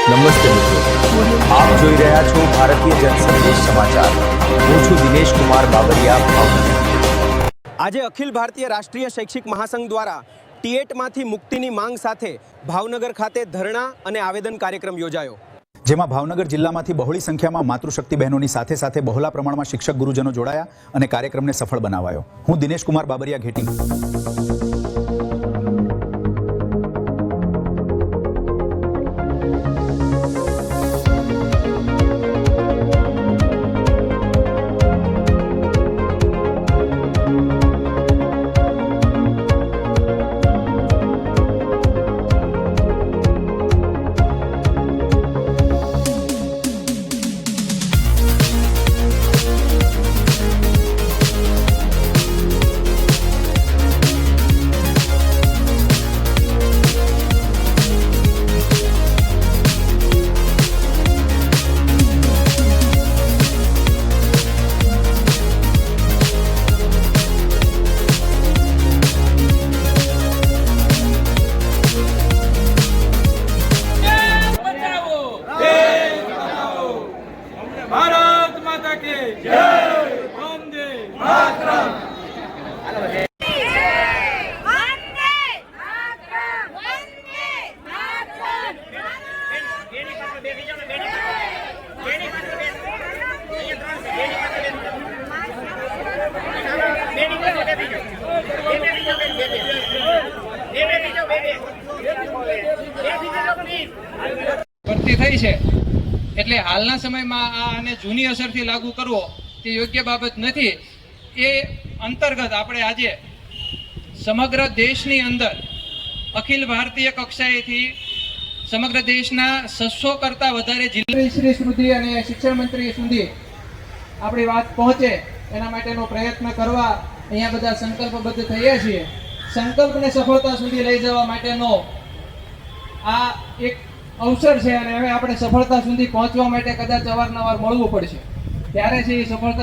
નમસ્તે મિત્રો, આપ જોઈ રહ્યા છો ભારતીય જનસંદેશ સમાચાર। હું છું દિનેશ કુમાર બાબરિયા, ભાવનગર। આજે અખિલ ભારતીય રાષ્ટ્રીય શૈક્ષિક મહાસંઘ દ્વારા ટીએટમાંથી મુક્તિની માંગ સાથે ભાવનગર ખાતે ધરણા અને આવેદન કાર્યક્રમ યોજાયો, જેમાં ભાવનગર જિલ્લામાંથી બહોળી સંખ્યામાં માતૃશક્તિ બહેનોની સાથે સાથે બહોળા પ્રમાણમાં શિક્ષક ગુરુજનો જોડાયા અને કાર્યક્રમને સફળ બનાવાયો। હું દિનેશ કુમાર બાબરિયા, ઘેટી। भारत माता की जय, वंदे मातरम। ભરતી થઈ છે એટલે હાલના સમયમાં આને જૂની અસરથી લાગુ કરવો તે યોગ્ય બાબત નથી। એ અંતર્ગત આપણે આજે સમગ્ર દેશની અંદર અખિલ ભારતીય કક્ષાએથી સમગ્ર દેશના 600 કરતાં વધારે જિલ્લા સુધી અને શિક્ષણ મંત્રી સુધી આપણી વાત પહોંચે એના માટેનો પ્રયત્ન કરવા અહીંયા બધા સંકલ્પબદ્ધ થયા છીએ। સંકલ્પને સફળતા સુધી લઈ જવા માટેનો આ એક અવસર છે અને હવે આપણે સફળતા સુધી પહોંચવા માટે કદાચ અવારનવાર મળવું પડશે, ત્યારે છે એ સફળતા